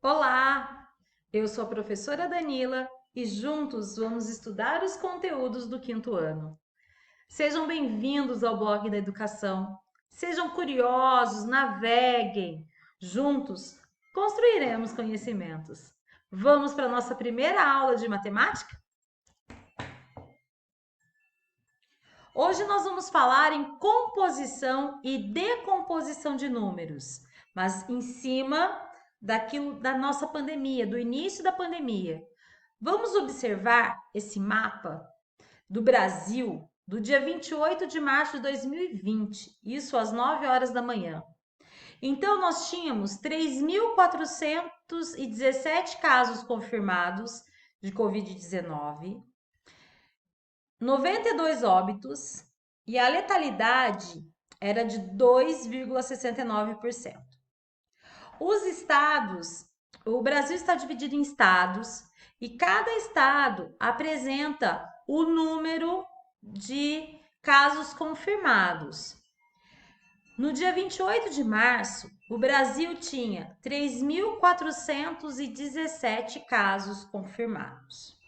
Olá, eu sou a professora Danila e juntos vamos estudar os conteúdos do quinto ano. Sejam bem-vindos ao blog da educação. Sejam curiosos, naveguem. Juntos construiremos conhecimentos. Vamos para a nossa primeira aula de matemática? Hoje nós vamos falar em composição e decomposição de números, mas em cima daquilo da nossa pandemia, do início da pandemia. Vamos observar esse mapa do Brasil do dia 28 de março de 2020, isso às 9 horas da manhã. Então, nós tínhamos 3.417 casos confirmados de Covid-19, 92 óbitos e a letalidade era de 2,69%. Os estados, o Brasil está dividido em estados e cada estado apresenta o número de casos confirmados. No dia 28 de março, o Brasil tinha 3.417 casos confirmados.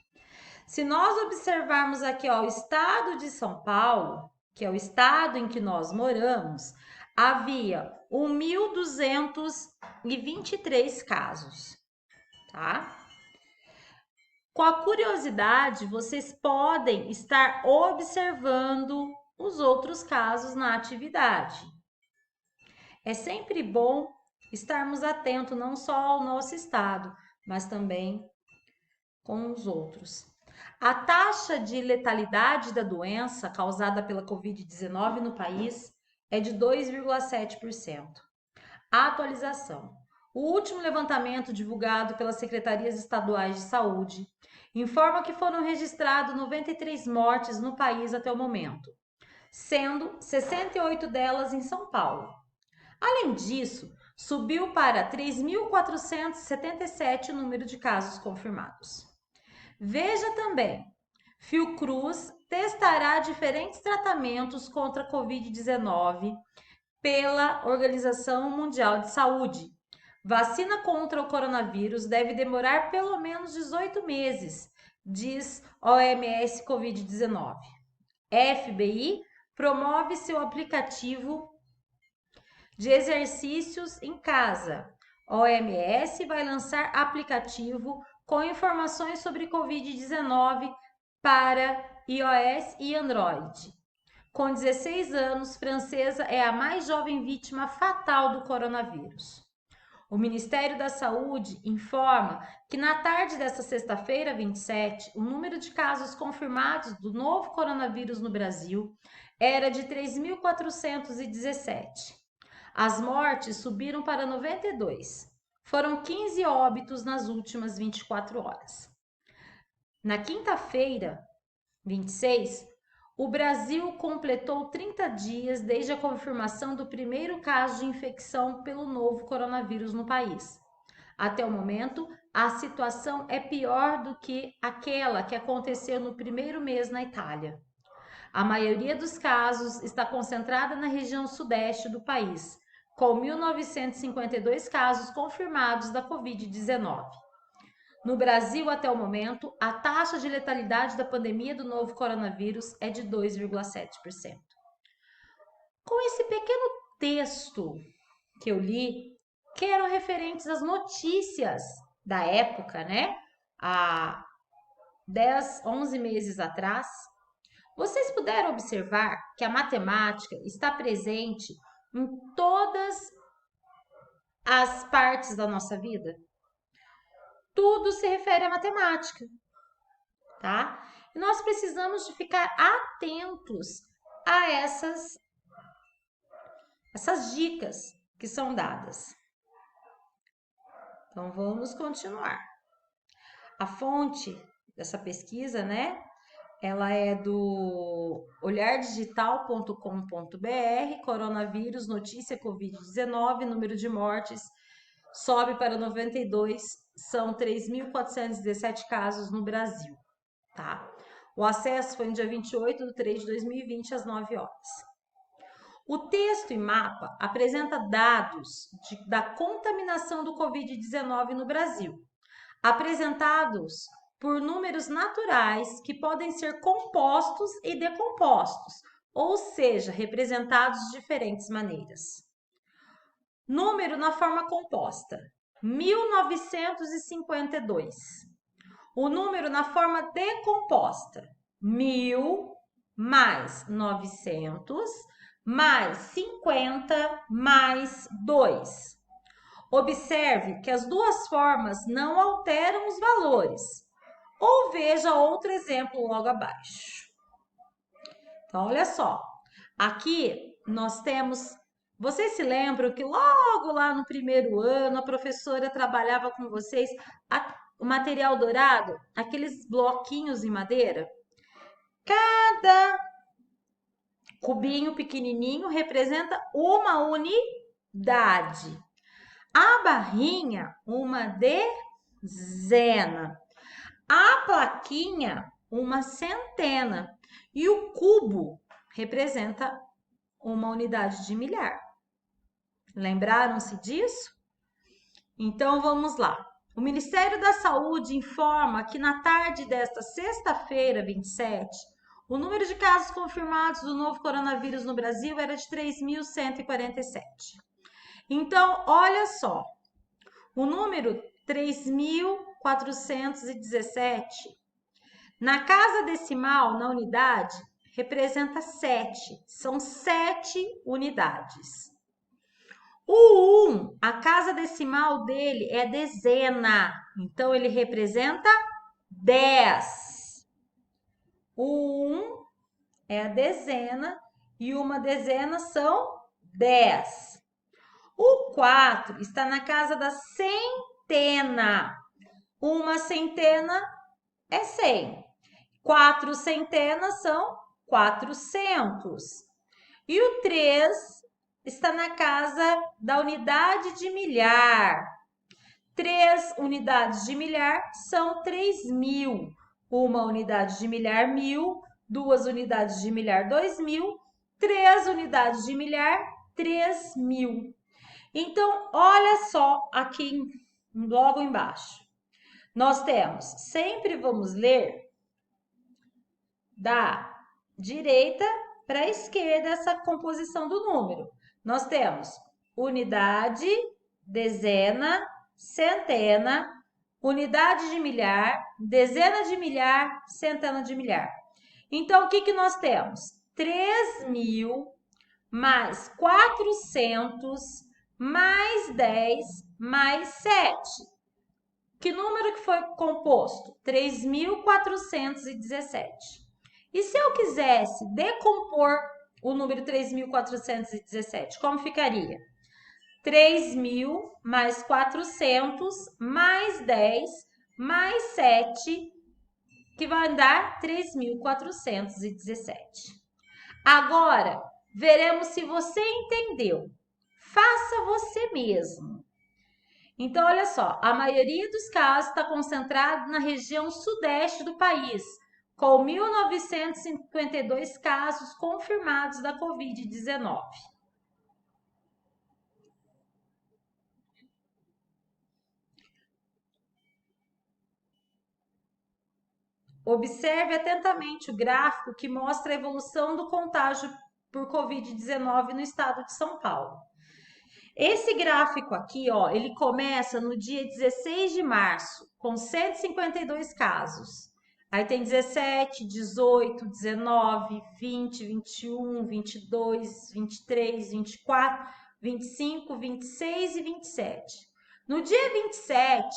Se nós observarmos aqui ó, o estado de São Paulo, que é o estado em que nós moramos, havia 1.223 casos, tá? Com a curiosidade, vocês podem estar observando os outros casos na atividade. É sempre bom estarmos atentos não só ao nosso estado, mas também com os outros. A taxa de letalidade da doença causada pela Covid-19 no país é de 2,7%. A atualização. O último levantamento divulgado pelas secretarias estaduais de saúde informa que foram registradas 93 mortes no país até o momento, sendo 68 delas em São Paulo. Além disso, subiu para 3.477 o número de casos confirmados. Veja também, Fiocruz testará diferentes tratamentos contra a Covid-19 pela Organização Mundial de Saúde. Vacina contra o coronavírus deve demorar pelo menos 18 meses, diz OMS Covid-19. FBI promove seu aplicativo de exercícios em casa. OMS vai lançar aplicativo com informações sobre Covid-19 para iOS e Android. Com 16 anos, francesa é a mais jovem vítima fatal do coronavírus. O Ministério da Saúde informa que na tarde desta sexta-feira, 27, o número de casos confirmados do novo coronavírus no Brasil era de 3.417. As mortes subiram para 92. Foram 15 óbitos nas últimas 24 horas. Na quinta-feira, 26, o Brasil completou 30 dias desde a confirmação do primeiro caso de infecção pelo novo coronavírus no país. Até o momento, a situação é pior do que aquela que aconteceu no primeiro mês na Itália. A maioria dos casos está concentrada na região sudeste do país, com 1.952 casos confirmados da Covid-19. No Brasil, até o momento, a taxa de letalidade da pandemia do novo coronavírus é de 2,7%. Com esse pequeno texto que eu li, que eram referentes às notícias da época, né? Há 10, 11 meses atrás, vocês puderam observar que a matemática está presente em todas as partes da nossa vida? Tudo se refere à matemática, tá? E nós precisamos de ficar atentos a essas dicas que são dadas. Então, vamos continuar. A fonte dessa pesquisa, né? Ela é do olhardigital.com.br, coronavírus, notícia Covid-19, número de mortes sobe para 92, são 3.417 casos no Brasil, tá? O acesso foi no dia 28 de 3 de 2020, às 9 horas. O texto e mapa apresenta dados da contaminação do Covid-19 no Brasil, apresentados por números naturais que podem ser compostos e decompostos, ou seja, representados de diferentes maneiras. Número na forma composta, 1952. O número na forma decomposta, 1000 mais 900 mais 50 mais 2. Observe que as duas formas não alteram os valores. Ou veja outro exemplo logo abaixo. Então, olha só. Aqui nós temos... Vocês se lembram que logo lá no primeiro ano a professora trabalhava com vocês o material dourado? Aqueles bloquinhos em madeira? Cada cubinho pequenininho representa uma unidade. A barrinha, uma dezena. A plaquinha, uma centena. E o cubo representa uma unidade de milhar. Lembraram-se disso? Então, vamos lá. O Ministério da Saúde informa que na tarde desta sexta-feira, 27, o número de casos confirmados do novo coronavírus no Brasil era de 3.147. Então, olha só, o número 3.417, na casa decimal, na unidade, representa 7, são 7 unidades. O 1, a casa decimal dele é dezena, então ele representa 10. O 1 é a dezena e uma dezena são 10. O 4 está na casa da centena. Uma centena é 100. 4 centenas são 400. E o 3 está na casa da unidade de milhar. 3 unidades de milhar são 3.000. Uma unidade de milhar, 1.000. 2 unidades de milhar, 2.000. 3 unidades de milhar, 3.000. Então, olha só aqui logo embaixo. Nós temos, sempre vamos ler da direita para a esquerda essa composição do número. Nós temos unidade, dezena, centena, unidade de milhar, dezena de milhar, centena de milhar. Então, o que nós temos? 3.000 mais 400 mais 10 mais 7. Que número que foi composto? 3.417. E se eu quisesse decompor o número 3.417, como ficaria? 3.000 mais 400 mais 10 mais 7, que vai dar 3.417. Agora, veremos se você entendeu. Faça você mesmo. Então, olha só, a maioria dos casos está concentrado na região sudeste do país, com 1.952 casos confirmados da Covid-19. Observe atentamente o gráfico que mostra a evolução do contágio por Covid-19 no estado de São Paulo. Esse gráfico aqui, ó, ele começa no dia 16 de março, com 152 casos. Aí tem 17, 18, 19, 20, 21, 22, 23, 24, 25, 26 e 27. No dia 27,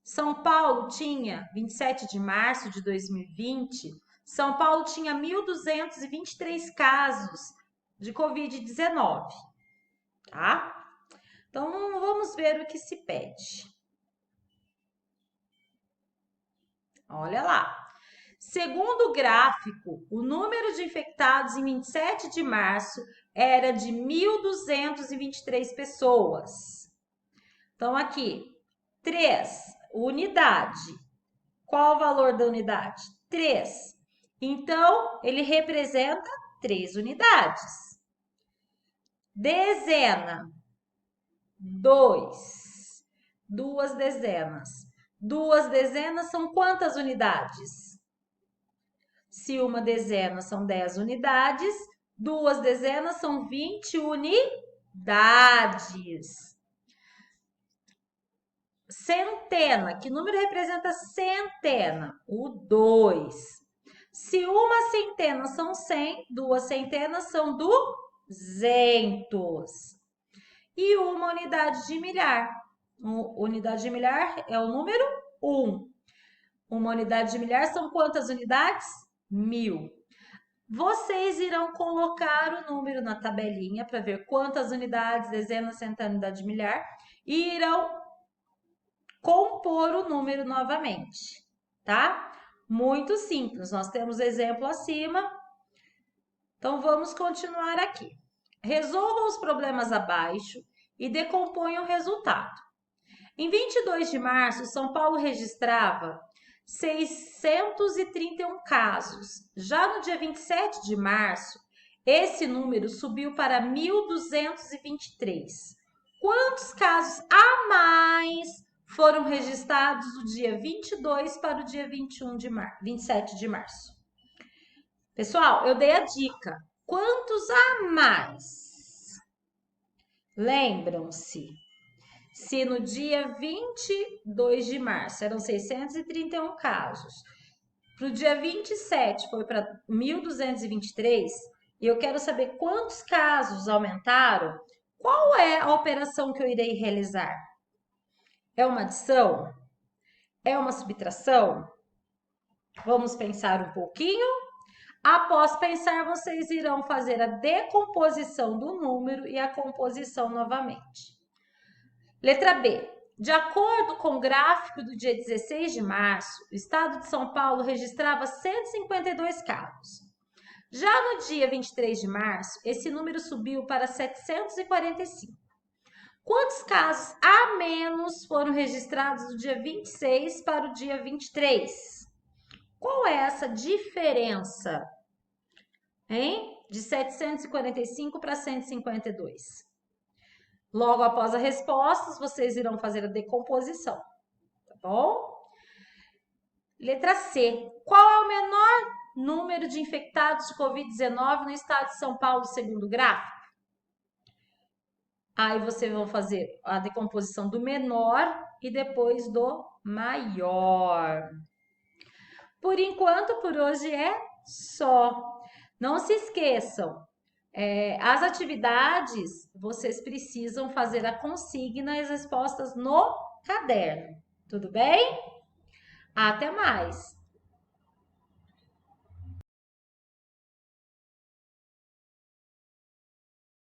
São Paulo tinha, 27 de março de 2020, São Paulo tinha 1.223 casos de Covid-19, tá? Então, vamos ver o que se pede. Olha lá. Segundo o gráfico, o número de infectados em 27 de março era de 1.223 pessoas. Então, aqui, 3, unidade. Qual o valor da unidade? 3. Então, ele representa 3 unidades. Dezena, 2. 2 dezenas. 2 dezenas são quantas unidades? Se uma dezena são 10 unidades, 2 dezenas são 20 unidades. Centena, que número representa centena? O 2. Se uma centena são 100, 2 centenas são 200. E uma unidade de milhar. Unidade de milhar é o número 1. Uma unidade de milhar são quantas unidades? 1000. Vocês irão colocar o número na tabelinha para ver quantas unidades, dezenas, centenas, unidade de milhar e irão compor o número novamente, tá? Muito simples. Nós temos exemplo acima. Então, vamos continuar aqui. Resolva os problemas abaixo e decomponha o resultado. Em 22 de março, São Paulo registrava 631 casos. Já no dia 27 de março, esse número subiu para 1.223. Quantos casos a mais foram registrados do dia 22 para o dia 27 de março? Pessoal, eu dei a dica. Quantos a mais? Lembram-se? Se no dia 22 de março eram 631 casos, para o dia 27 foi para 1.223, e eu quero saber quantos casos aumentaram, qual é a operação que eu irei realizar? É uma adição? É uma subtração? Vamos pensar um pouquinho. Após pensar, vocês irão fazer a decomposição do número e a composição novamente. Letra B. De acordo com o gráfico do dia 16 de março, o estado de São Paulo registrava 152 casos. Já no dia 23 de março, esse número subiu para 745. Quantos casos a menos foram registrados do dia 26 para o dia 23? Qual é essa diferença, hein? De 745 para 152. Logo após as respostas, vocês irão fazer a decomposição, tá bom? Letra C. Qual é o menor número de infectados de Covid-19 no estado de São Paulo, segundo o gráfico? Aí vocês vão fazer a decomposição do menor e depois do maior. Por enquanto, por hoje é só. Não se esqueçam, as atividades vocês precisam fazer a consigna e as respostas no caderno. Tudo bem? Até mais!